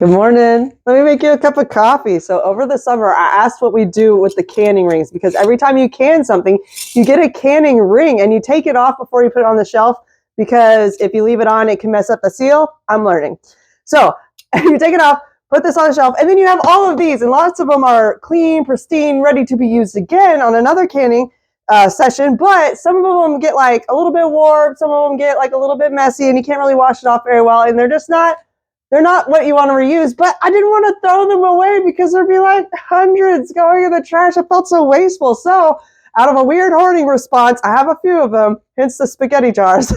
Good morning. Let me make you a cup of coffee. So over the summer, I asked what we do with the canning rings because every time you can something, you get a canning ring and you take it off before you put it on the shelf because if you leave it on, it can mess up the seal. I'm learning. So you take it off, put this on the shelf, and then you have all of these, and lots of them are clean, pristine, ready to be used again on another canning session, but some of them get like a little bit warped, some of them get like a little bit messy, and you can't really wash it off very well, and they're not what you want to reuse, but I didn't want to throw them away because there'd be like hundreds going in the trash. I felt so wasteful. So out of a weird hoarding response, I have a few of them, hence the spaghetti jars.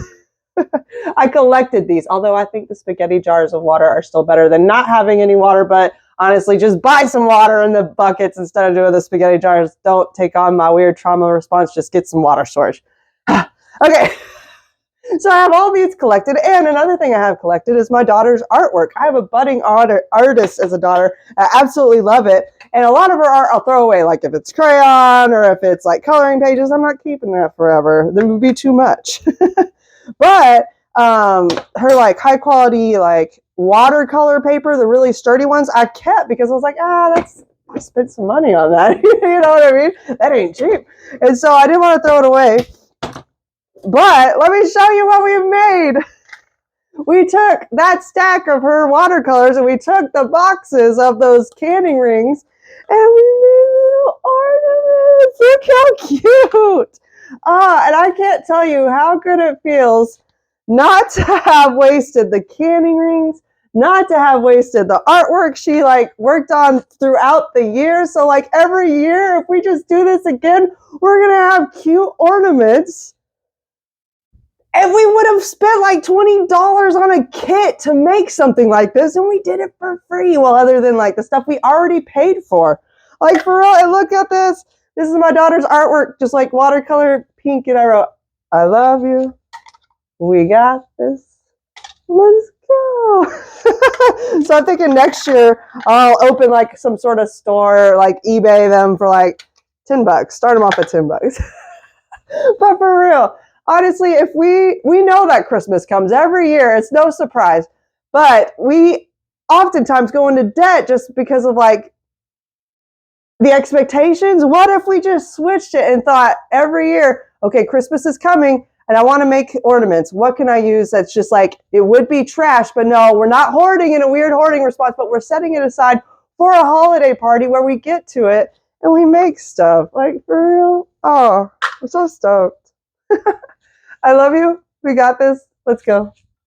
I collected these, although I think the spaghetti jars of water are still better than not having any water, but honestly, just buy some water in the buckets instead of doing the spaghetti jars. Don't take on my weird trauma response. Just get some water storage. Okay. So I have all these collected, and another thing I have collected is my daughter's artwork. I have a budding artist as a daughter. I absolutely love it, and a lot of her art I'll throw away, like if it's crayon or if it's like coloring pages. I'm not keeping that forever. That would be too much. But her like high quality like watercolor paper, the really sturdy ones, I kept because I was like, I spent some money on that. You know what I mean? That ain't cheap, and so I didn't want to throw it away. But let me show you what we've made. We took that stack of her watercolors and we took the boxes of those canning rings and we made little ornaments. Look how cute. And I can't tell you how good it feels not to have wasted the canning rings, not to have wasted the artwork she like worked on throughout the year. So like every year, if we just do this again, we're going to have cute ornaments. And we would have spent like $20 on a kit to make something like this, and we did it for free. Well, other than like the stuff we already paid for. Like for real, and look at this. This is my daughter's artwork, just like watercolor pink, and I wrote, I love you. We got this. Let's go. So I'm thinking next year I'll open like some sort of store, like eBay them for like $10. Start them off at $10. But for real, honestly, if we know that Christmas comes every year, it's no surprise, but we oftentimes go into debt just because of like the expectations. What if we just switched it and thought every year, okay, Christmas is coming and I want to make ornaments. What can I use that's just like, it would be trash, but no, we're not hoarding in a weird hoarding response, but we're setting it aside for a holiday party where we get to it and we make stuff. Like for real. Oh, I'm so stoked. I love you. We got this. Let's go.